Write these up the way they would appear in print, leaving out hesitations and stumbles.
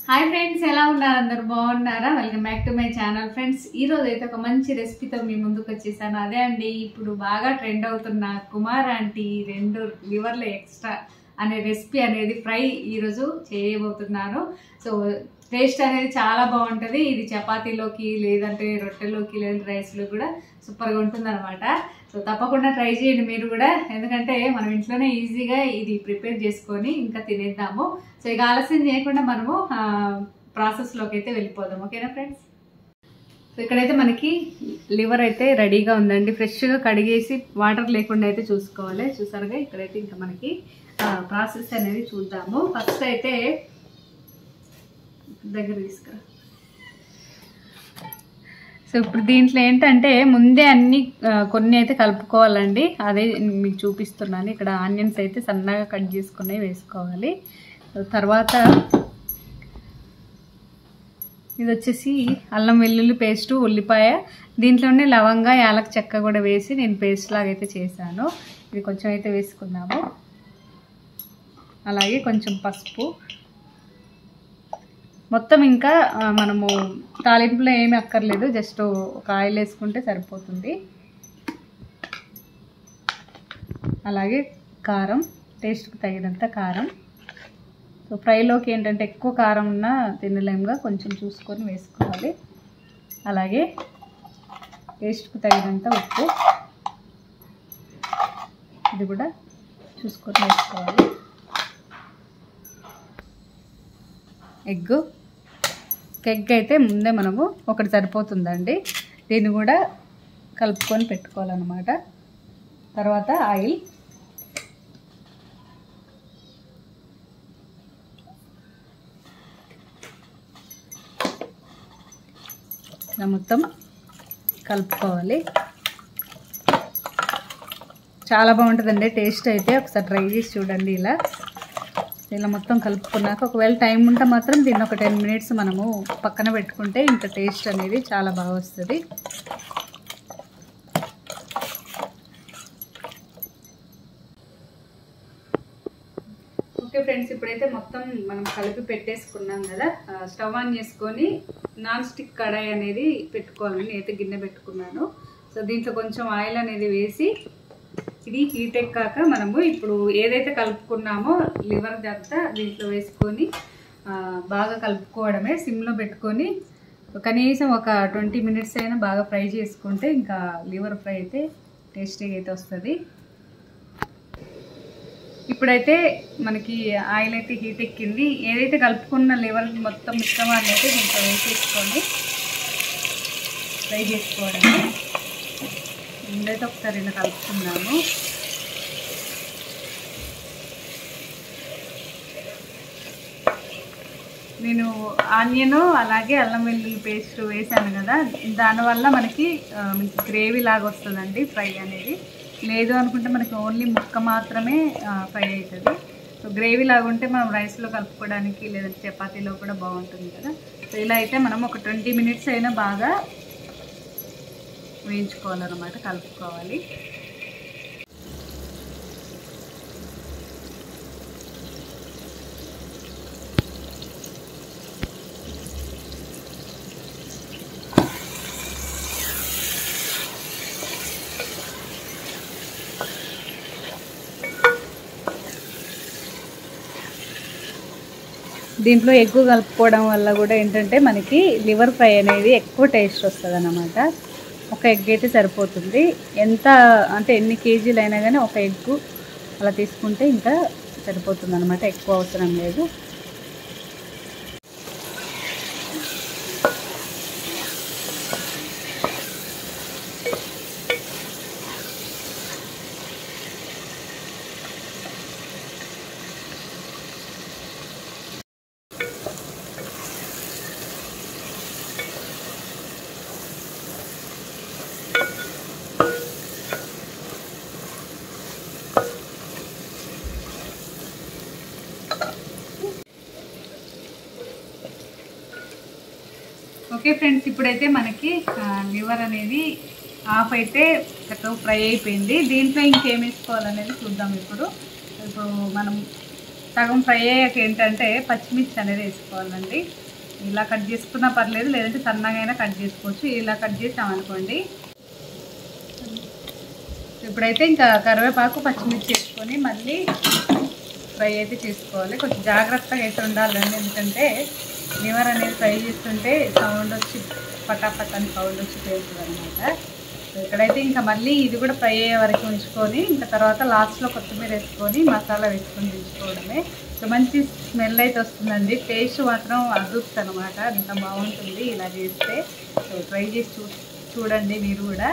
Hi friends, ఎలా ఉన్నారు? అందరూ బాగున్నారా? Welcome back to my channel. Friends, ఈ రోజు అయితే ఒక మంచి రెసిపీతో మీ ముందుకు వచ్చేసాను. అదే అండి, ఇప్పుడు బాగా ట్రెండ్ అవుతున్న కుమార్ ఆంటీ 2 లివర్ల ఎక్స్ట్రా అనే రెసిపీ అనేది ఫ్రై ఈరోజు చేయబోతున్నాను. సో టేస్ట్ అనేది చాలా బాగుంటుంది. ఇది చపాతీలోకి, లేదంటే రొట్టెలోకి, లేదంటే రైస్లో కూడా సూపర్గా ఉంటుంది అనమాట. సో తప్పకుండా ట్రై చేయండి మీరు కూడా, ఎందుకంటే మనం ఇంట్లోనే ఈజీగా ఇది ప్రిపేర్ చేసుకొని ఇంకా తినేద్దాము. సో ఇక ఆలస్యం చేయకుండా మనము ప్రాసెస్లోకి అయితే వెళ్ళిపోదాం. ఓకేనా ఫ్రెండ్స్? సో ఇక్కడైతే మనకి లివర్ అయితే రెడీగా ఉందండి. ఫ్రెష్గా కడిగేసి వాటర్ లేకుండా అయితే చూసుకోవాలి. చూసారుగా, ఇక్కడైతే ఇంకా మనకి ప్రాసెస్ అనేది చూద్దాము. ఫస్ట్ అయితే దగ్గర తీసుకురా. సో ఇప్పుడు దీంట్లో ఏంటంటే ముందే అన్ని కొన్ని అయితే కలుపుకోవాలండి. అదే మీకు చూపిస్తున్నాను. ఇక్కడ ఆనియన్స్ అయితే సన్నగా కట్ చేసుకుని వేసుకోవాలి. తర్వాత ఇది వచ్చేసి అల్లం వెల్లుల్లి పేస్టు, ఉల్లిపాయ, దీంట్లోనే లవంగా, యాలక చెక్క కూడా వేసి నేను పేస్ట్ లాగా అయితే చేశాను. ఇది కొంచెం అయితే వేసుకుందాము. అలాగే కొంచెం పసుపు. మొత్తం ఇంకా మనము తాలింపులో ఏమీ అక్కర్లేదు, జస్ట్ ఒక ఆయిల్ వేసుకుంటే సరిపోతుంది. అలాగే కారం, టేస్ట్కి తగినంత కారం. సో ఫ్రైలోకి ఏంటంటే ఎక్కువ కారం ఉన్నా తినలేముగా, కొంచెం చూసుకొని వేసుకోవాలి. అలాగే టేస్ట్కి తగినంత ఉప్పు, ఇది కూడా చూసుకొని వేసుకోవాలి. ఎగ్ అయితే ముందే మనము ఒకటి సరిపోతుందండి, దీన్ని కూడా కలుపుకొని పెట్టుకోవాలన్నమాట. తర్వాత ఆయిల్, ఇలా మొత్తం కలుపుకోవాలి. చాలా బాగుంటుందండి టేస్ట్ అయితే, ఒకసారి ట్రై చేసి చూడండి. ఇలా మొత్తం కలుపుకున్నాక ఒకవేళ టైం ఉంటే మాత్రం దీన్ని ఒక 10 మినిట్స్ మనము పక్కన పెట్టుకుంటే ఇంకా టేస్ట్ అనేది చాలా బాగా వస్తుంది. ఓకే ఫ్రెండ్స్, ఇప్పుడైతే మొత్తం మనం కలిపి పెట్టేసుకున్నాం కదా. స్టవ్ ఆన్ చేసుకొని నాన్ స్టిక్ కడాయి అనేది పెట్టుకోవాలని నేనైతే గిన్నె పెట్టుకున్నాను. సో దీంట్లో కొంచెం ఆయిల్ అనేది వేసి ఇది హీట్ ఎక్కాక మనము ఇప్పుడు ఏదైతే కలుపుకున్నామో లివర్ అంతా దీంట్లో వేసుకొని బాగా కలుపుకోవడమే. సిమ్లో పెట్టుకొని కనీసం ఒక 20 మినిట్స్ అయినా బాగా ఫ్రై చేసుకుంటే ఇంకా లివర్ ఫ్రై అయితే టేస్టీగా అయితే వస్తుంది. ఇప్పుడైతే మనకి ఆయిల్ అయితే హీట్ ఎక్కింది. ఏదైతే కలుపుకున్న లివర్ మొత్తం మిశ్రమాన్ని అయితే దీంట్లో వేసేసుకొని ఫ్రై చేసుకోవడమే. ముందైతే ఒకసారి ఇలా కలుపుకున్నాము. నేను ఆనియన్ అలాగే అల్లం వెల్లుల్లి పేస్ట్ వేసాను కదా, దానివల్ల మనకి గ్రేవీ లాగా వస్తుందండి ఫ్రై అనేది. లేదు అనుకుంటే మనకి ఓన్లీ ముక్క మాత్రమే ఫ్రై అవుతుంది. సో గ్రేవీ లాగా ఉంటే మనం రైస్లో కలుపుకోవడానికి లేదంటే చపాతీలో కూడా బాగుంటుంది కదా. సో ఇలా అయితే మనం ఒక 20 మినిట్స్ అయినా బాగా వేయించుకోవాలన్నమాట, కలుపుకోవాలి. దీంట్లో ఎక్కువ కలుపుకోవడం వల్ల కూడా ఏంటంటే మనకి లివర్ ఫ్రై అనేది ఎక్కువ టేస్ట్ వస్తుంది అన్నమాట. ఒక ఎగ్ అయితే సరిపోతుంది. ఎంత అంటే ఎన్ని కేజీలు అయినా కానీ ఒక ఎగ్ అలా తీసుకుంటే ఇంకా సరిపోతుంది అన్నమాట, ఎక్కువ అవసరం లేదు. ఓకే ఫ్రెండ్స్, ఇప్పుడైతే మనకి లివర్ అనేది హాఫ్ అయితే చక్కగా ఫ్రై అయిపోయింది. దీంట్లో ఇంకేం వేసుకోవాలనేది చూద్దాం. ఇప్పుడు మనం సగం ఫ్రై అయ్యాక ఏంటంటే పచ్చిమిర్చి అనేది వేసుకోవాలండి. ఇలా కట్ చేసుకున్నా పర్లేదు, లేదంటే సన్నగా అయినా కట్ చేసుకోవచ్చు. ఇలా కట్ చేసామనుకోండి. ఇప్పుడైతే ఇంకా కరివేపాకు పచ్చిమిర్చి వేసుకొని మళ్ళీ ఫ్రై అయితే చేసుకోవాలి. కొంచెం జాగ్రత్తగా అయితే ఉండాలండి, ఎందుకంటే లివర్ అనేది ఫ్రై చేస్తుంటే సౌండ్ వచ్చి పటాపట్ అని సౌండ్ వచ్చి పేరుతుంది అనమాట. ఇక్కడైతే ఇంకా మళ్ళీ ఇది కూడా ఫ్రై అయ్యే వరకు ఉంచుకొని ఇంకా తర్వాత లాస్ట్లో కొత్తిమీర వేసుకొని మసాలా వేసుకొని దించుకోవడమే. సో మంచి స్మెల్ అయితే వస్తుందండి. టేస్ట్ మాత్రం అద్భుతం అనమాట, ఇంకా బాగుంటుంది ఇలా చేస్తే. సో ట్రై చేసి చూడండి మీరు కూడా.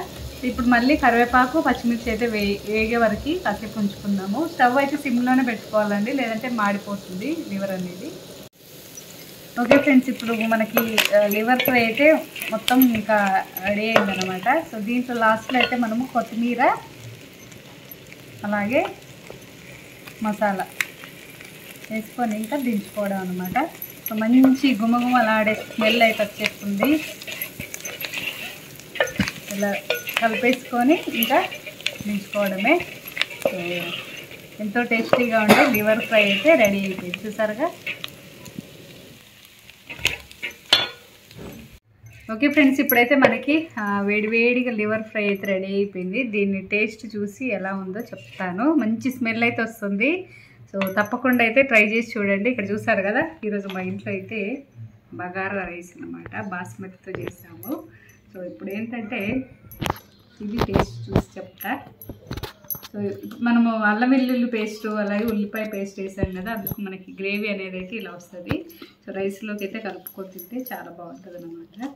ఇప్పుడు మళ్ళీ కరివేపాకు పచ్చిమిర్చి అయితే వేగే వరకు కాసేపు ఉంచుకుందాము. స్టవ్ అయితే సిమ్లోనే పెట్టుకోవాలండి, లేదంటే మాడిపోతుంది లివర్ అనేది. ఓకే ఫ్రెండ్స్, ఇప్పుడు మనకి లివర్ ఫ్రై అయితే మొత్తం ఇంకా రెడీ అయిందనమాట. సో దీంట్లో లాస్ట్లో అయితే మనము కొత్తిమీర అలాగే మసాలా వేసుకొని ఇంకా దించుకోవడం అనమాట. సో మంచి గుమగుమలాడే స్మెల్ అయితే వచ్చేస్తుంది. ఇలా కలిపేసుకొని ఇంకా దించుకోవడమే. సో ఎంతో టేస్టీగా ఉండే లివర్ ఫ్రై అయితే రెడీ అయిపోయింది, చూసారుగా. ఓకే ఫ్రెండ్స్, ఇప్పుడైతే మనకి వేడివేడిగా లివర్ ఫ్రై అయితే రెడీ అయిపోయింది. దీన్ని టేస్ట్ చూసి ఎలా ఉందో చెప్తాను. మంచి స్మెల్ అయితే వస్తుంది. సో తప్పకుండా అయితే ట్రై చేసి చూడండి. ఇక్కడ చూసారు కదా, ఈరోజు మా ఇంట్లో అయితే బగారా రైస్ అన్నమాట, బాస్మతితో చేసాము. సో ఇప్పుడు ఏంటంటే ఇది టేస్ట్ చూసి చెప్తా. సో మనము అల్లం వెల్లుల్లి పేస్ట్ అలాగే ఉల్లిపాయ పేస్ట్ వేసాం కదా, అందుకు మనకి గ్రేవీ అనేది అయితే ఇలా వస్తుంది. సో రైస్లోకి అయితే కలుపుకొని తింటే చాలా బాగుంటుంది అన్నమాట.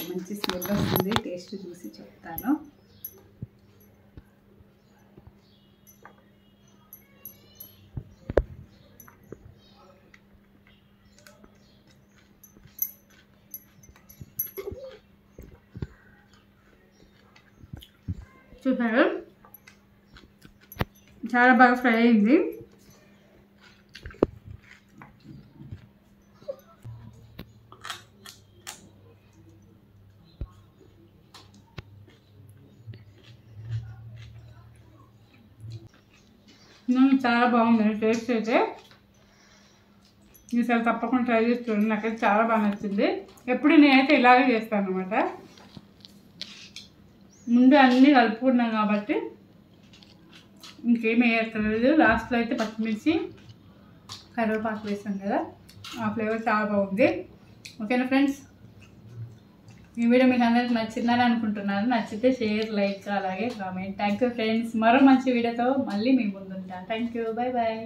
మంచి స్మెల్ వస్తుంది. టేస్ట్ చూసి చెప్తాను. చూసారు, చాలా బాగా ఫ్రై అయింది. చాలా బాగుంది టేస్ట్ అయితే. ఈసారి తప్పకుండా ట్రై చేసి చూడండి. నాకైతే చాలా బాగా నచ్చింది. ఎప్పుడు నేనైతే ఇలాగే చేస్తాను అనమాట. ముందే అన్నీ కలుపుకున్నాం కాబట్టి ఇంకేం వేయక్కర్లేదు. లాస్ట్లో అయితే పచ్చిమిర్చి కరివేపాకు వేసాం కదా, ఆ ఫ్లేవర్ చాలా బాగుంది. ఓకేనా ఫ్రెండ్స్, ఈ వీడియో మీకు అందరికి నచ్చిందని అనుకుంటున్నాను. నచ్చితే షేర్, లైక్ అలాగే కామెంట్. Thank you friends. మరో మంచి వీడియోతో మళ్ళీ మీ ముందుంటాను. Thank you, bye bye.